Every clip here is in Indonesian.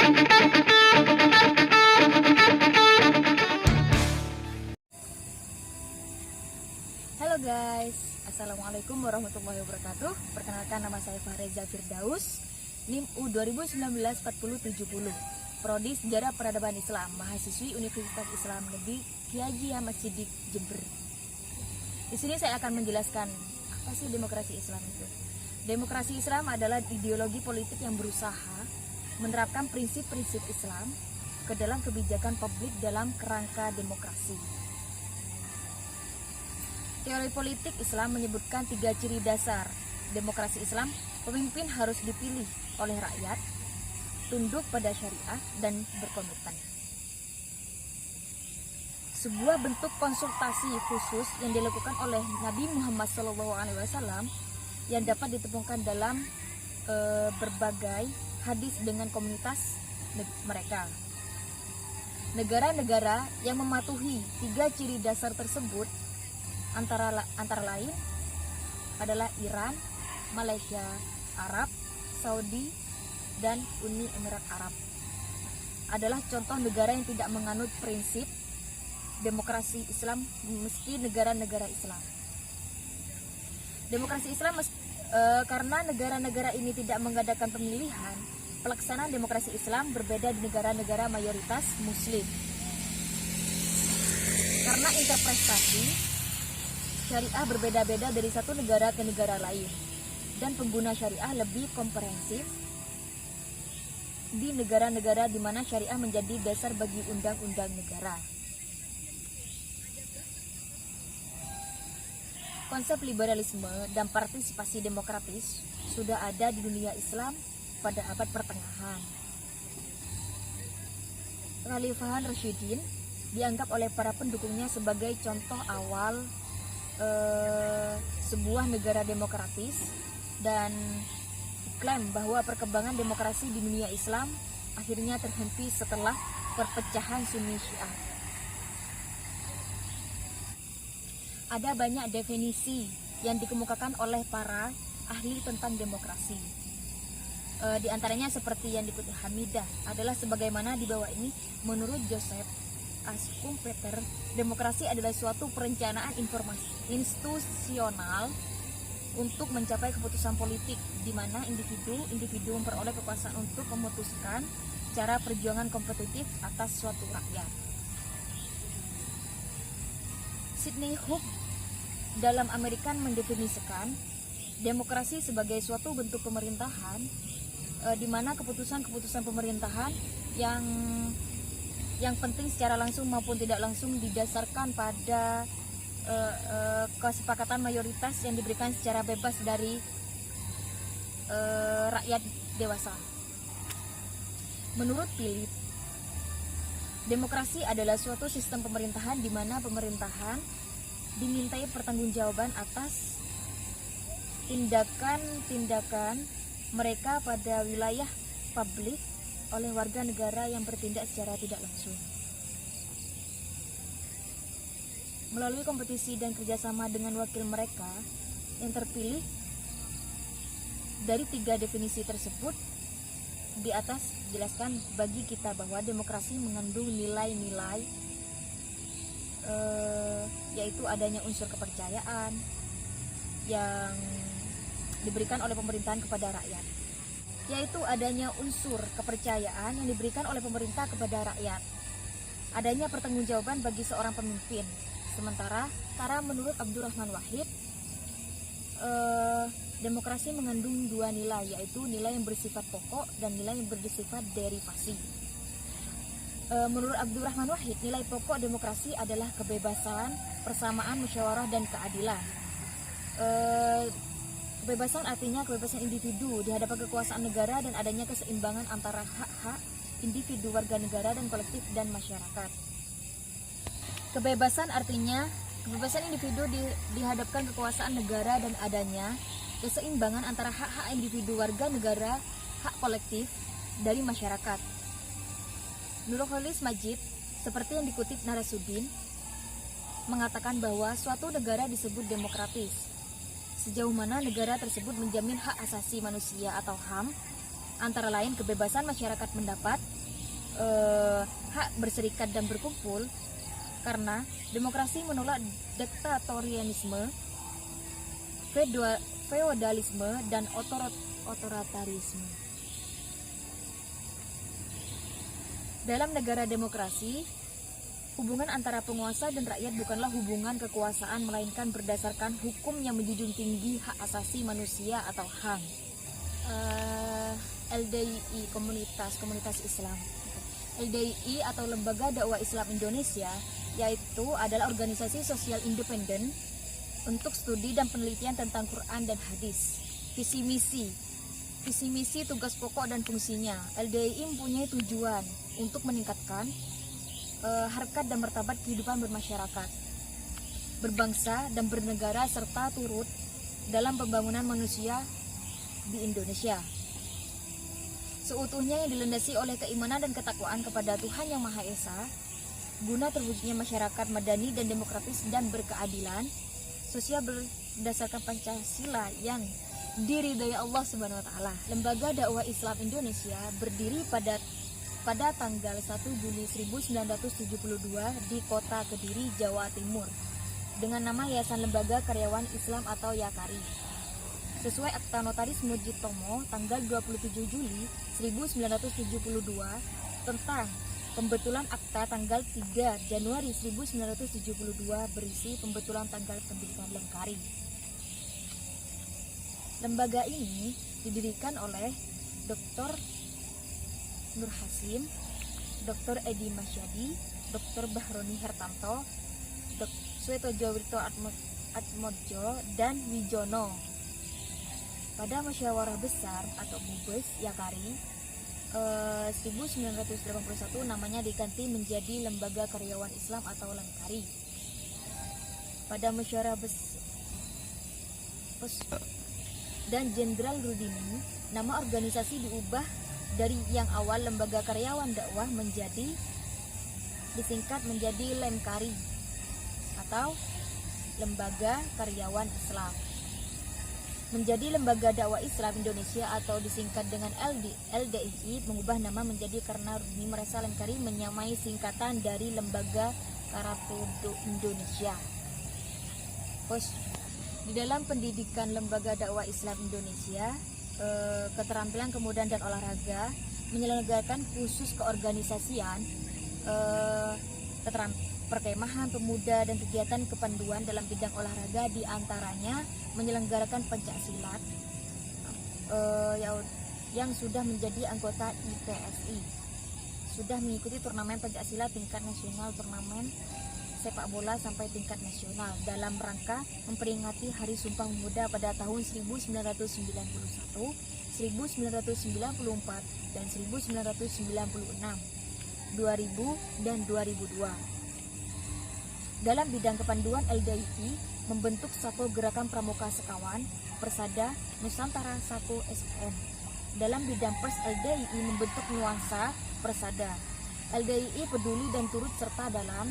Halo guys, Assalamualaikum warahmatullahi wabarakatuh. Perkenalkan, nama saya Fahreza Firdaus, NIM U2019-4070, Prodi Sejarah Peradaban Islam, mahasiswi Universitas Islam Negeri Kiai Haji Ahmad Siddiq, Jember. Di sini saya akan menjelaskan apa sih demokrasi Islam itu. Demokrasi Islam adalah ideologi politik yang berusaha menerapkan prinsip-prinsip Islam ke dalam kebijakan publik dalam kerangka demokrasi. Teori politik Islam menyebutkan 3 ciri dasar demokrasi Islam. Pemimpin harus dipilih oleh rakyat, tunduk pada syariah, dan berkomitmen. Sebuah bentuk konsultasi khusus yang dilakukan oleh Nabi Muhammad SAW yang dapat ditemukan dalam berbagai hadis dengan komunitas mereka. Negara-negara yang mematuhi 3 ciri dasar tersebut antara lain adalah Iran, Malaysia Arab, Saudi, dan Uni Emirat Arab. Adalah contoh negara yang tidak menganut prinsip demokrasi Islam, meski negara-negara Islam. Demokrasi Islam karena negara-negara ini tidak mengadakan pemilihan, pelaksanaan demokrasi Islam berbeda di negara-negara mayoritas Muslim. Karena interpretasi syariah berbeda-beda dari satu negara ke negara lain, dan pengguna syariah lebih komprehensif di negara-negara di mana syariah menjadi dasar bagi undang-undang negara. Konsep liberalisme dan partisipasi demokratis sudah ada di dunia Islam pada abad pertengahan. Khalifah Rasyidin dianggap oleh para pendukungnya sebagai contoh awal sebuah negara demokratis, dan diklaim bahwa perkembangan demokrasi di dunia Islam akhirnya terhenti setelah perpecahan Sunni Syiah. Ada banyak definisi yang dikemukakan oleh para ahli tentang demokrasi. Di antaranya seperti yang dikutip Hamidah adalah sebagaimana di bawah ini. Menurut Joseph Schumpeter, demokrasi adalah suatu perencanaan institusional untuk mencapai keputusan politik, di mana individu memperoleh kekuasaan untuk memutuskan cara perjuangan kompetitif atas suatu rakyat. Sidney Hook dalam American mendefinisikan demokrasi sebagai suatu bentuk pemerintahan di mana keputusan-keputusan pemerintahan yang penting secara langsung maupun tidak langsung didasarkan pada kesepakatan mayoritas yang diberikan secara bebas dari rakyat dewasa. Menurut Philip, demokrasi adalah suatu sistem pemerintahan di mana pemerintahan dimintai pertanggungjawaban atas tindakan-tindakan mereka pada wilayah publik oleh warga negara yang bertindak secara tidak langsung. Melalui kompetisi dan kerjasama dengan wakil mereka yang terpilih. Dari 3 definisi tersebut di atas jelaskan bagi kita bahwa demokrasi mengandung nilai-nilai yaitu adanya unsur kepercayaan yang diberikan oleh pemerintahan kepada rakyat. Yaitu adanya unsur kepercayaan yang diberikan oleh pemerintah kepada rakyat. Adanya pertanggungjawaban bagi seorang pemimpin. Sementara menurut Abdurrahman Wahid, demokrasi mengandung 2 nilai, yaitu nilai yang bersifat pokok dan nilai yang bersifat derivasi. Menurut Abdurrahman Wahid, nilai pokok demokrasi adalah kebebasan, persamaan, musyawarah, dan keadilan. Kebebasan artinya kebebasan individu di hadapan kekuasaan negara dan adanya keseimbangan antara hak-hak individu, warga negara, dan kolektif dan masyarakat. Kebebasan artinya kebebasan individu dihadapkan kekuasaan negara dan adanya keseimbangan antara hak-hak individu, warga negara, hak kolektif dari masyarakat. Nurholis Majid, seperti yang dikutip Narasuddin, mengatakan bahwa suatu negara disebut demokratis sejauh mana negara tersebut menjamin hak asasi manusia atau HAM antara lain kebebasan masyarakat mendapat, hak berserikat dan berkumpul, karena demokrasi menolak diktatorianisme, feodalisme, dan otoritarisme. Dalam negara demokrasi, hubungan antara penguasa dan rakyat bukanlah hubungan kekuasaan, melainkan berdasarkan hukum yang menjunjung tinggi hak asasi manusia atau HAM. LDII, komunitas Islam. LDII atau Lembaga Dakwah Islam Indonesia, yaitu adalah organisasi sosial independen untuk studi dan penelitian tentang Quran dan hadis. Visi misi, tugas pokok dan fungsinya. LDII mempunyai tujuan untuk meningkatkan harkat dan martabat kehidupan bermasyarakat, berbangsa dan bernegara, serta turut dalam pembangunan manusia di Indonesia seutuhnya yang dilandasi oleh keimanan dan ketakwaan kepada Tuhan Yang Maha Esa, guna terwujudnya masyarakat madani dan demokratis dan berkeadilan sosial berdasarkan Pancasila yang diridhai Allah Subhanahu wa taala. Lembaga Dakwah Islam Indonesia berdiri pada tanggal 1 Juli 1972 di Kota Kediri, Jawa Timur, dengan nama Yayasan Lembaga Karyawan Islam atau YAKARI. Sesuai Akta Notaris Mujid Tomo tanggal 27 Juli 1972 tentang pembetulan akta tanggal 3 Januari 1972 berisi pembetulan tanggal pendirikan Lengkari. Lembaga ini didirikan oleh Dr. Nur Hasim, Dr. Edi Masyadi, Dr. Bahroni Hertanto, Dr. Swetojowirto Atmodjo, dan Wijono. Pada musyawarah besar atau MUBES YAKARI 1981 namanya diganti menjadi Lembaga Karyawan Islam atau Lengkari. Pada musyawarah dan Jenderal Rudini, nama organisasi diubah dari yang awal Lembaga Karyawan Dakwah menjadi disingkat menjadi Lemkari atau Lembaga Karyawan Islam. Menjadi Lembaga Dakwah Islam Indonesia atau disingkat dengan LDII mengubah nama menjadi karena Rudini merasa Lemkari menyamai singkatan dari Lembaga Karatudo Indonesia. Di dalam pendidikan Lembaga Dakwah Islam Indonesia, keterampilan kemudahan dan olahraga menyelenggarakan khusus keorganisasian, perkemahan pemuda dan kegiatan kepanduan dalam bidang olahraga, diantaranya menyelenggarakan pencaksilat yang sudah menjadi anggota IPSI, sudah mengikuti turnamen pencaksilat tingkat nasional, turnamen sepak bola sampai tingkat nasional dalam rangka memperingati Hari Sumpah Pemuda pada tahun 1991, 1994, dan 1996, 2000, dan 2002. Dalam bidang kepanduan, LDII membentuk satu gerakan pramuka sekawan, Persada Nusantara 1 SN. Dalam bidang pers, LDII membentuk nuansa Persada. LDII peduli dan turut serta dalam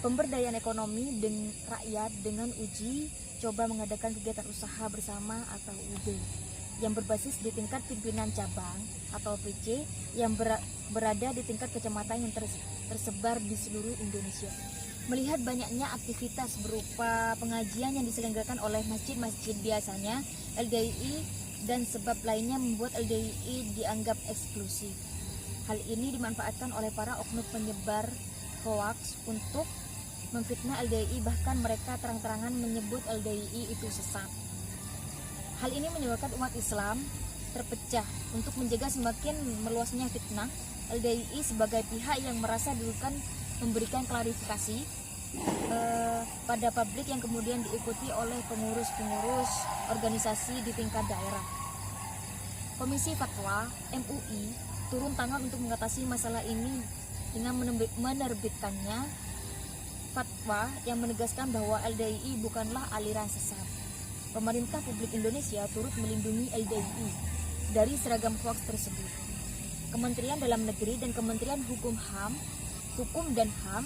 pemberdayaan ekonomi dan rakyat dengan uji coba mengadakan kegiatan usaha bersama atau UB yang berbasis di tingkat pimpinan cabang atau PC yang berada di tingkat kecamatan yang tersebar di seluruh Indonesia. Melihat banyaknya aktivitas berupa pengajian yang diselenggarakan oleh masjid-masjid biasanya, LDII dan sebab lainnya membuat LDII dianggap eksklusif. Hal ini dimanfaatkan oleh para oknum penyebar hoaks untuk memfitnah LDII, bahkan mereka terang-terangan menyebut LDII itu sesat. Hal ini menyebabkan umat Islam terpecah. Untuk menjaga semakin meluasnya fitnah, LDII sebagai pihak yang merasa dirugikan memberikan klarifikasi pada publik yang kemudian diikuti oleh pengurus-pengurus organisasi di tingkat daerah. Komisi Fatwa MUI turun tangan untuk mengatasi masalah ini dengan menerbitkannya fatwa yang menegaskan bahwa LDII bukanlah aliran sesat. Pemerintah Republik Indonesia turut melindungi LDII dari seragam hoaks tersebut. Kementerian Dalam Negeri dan Kementerian Hukum dan HAM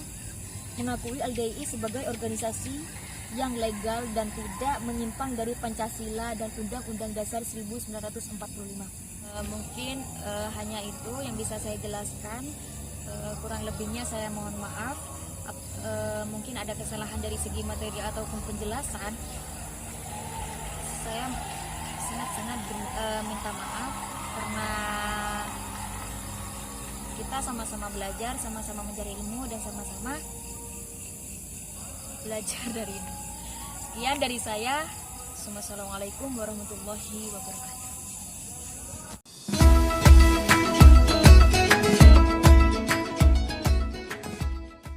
mengakui LDII sebagai organisasi yang legal dan tidak menyimpang dari Pancasila dan Undang-Undang Dasar 1945. Mungkin hanya itu yang bisa saya jelaskan. Kurang lebihnya saya mohon maaf. Mungkin ada kesalahan dari segi materi ataupun penjelasan. Saya sangat-sangat minta maaf karena kita sama-sama belajar, sama-sama mencari ilmu, dan sama-sama belajar dari ini. Sekian dari saya. Assalamualaikum warahmatullahi wabarakatuh.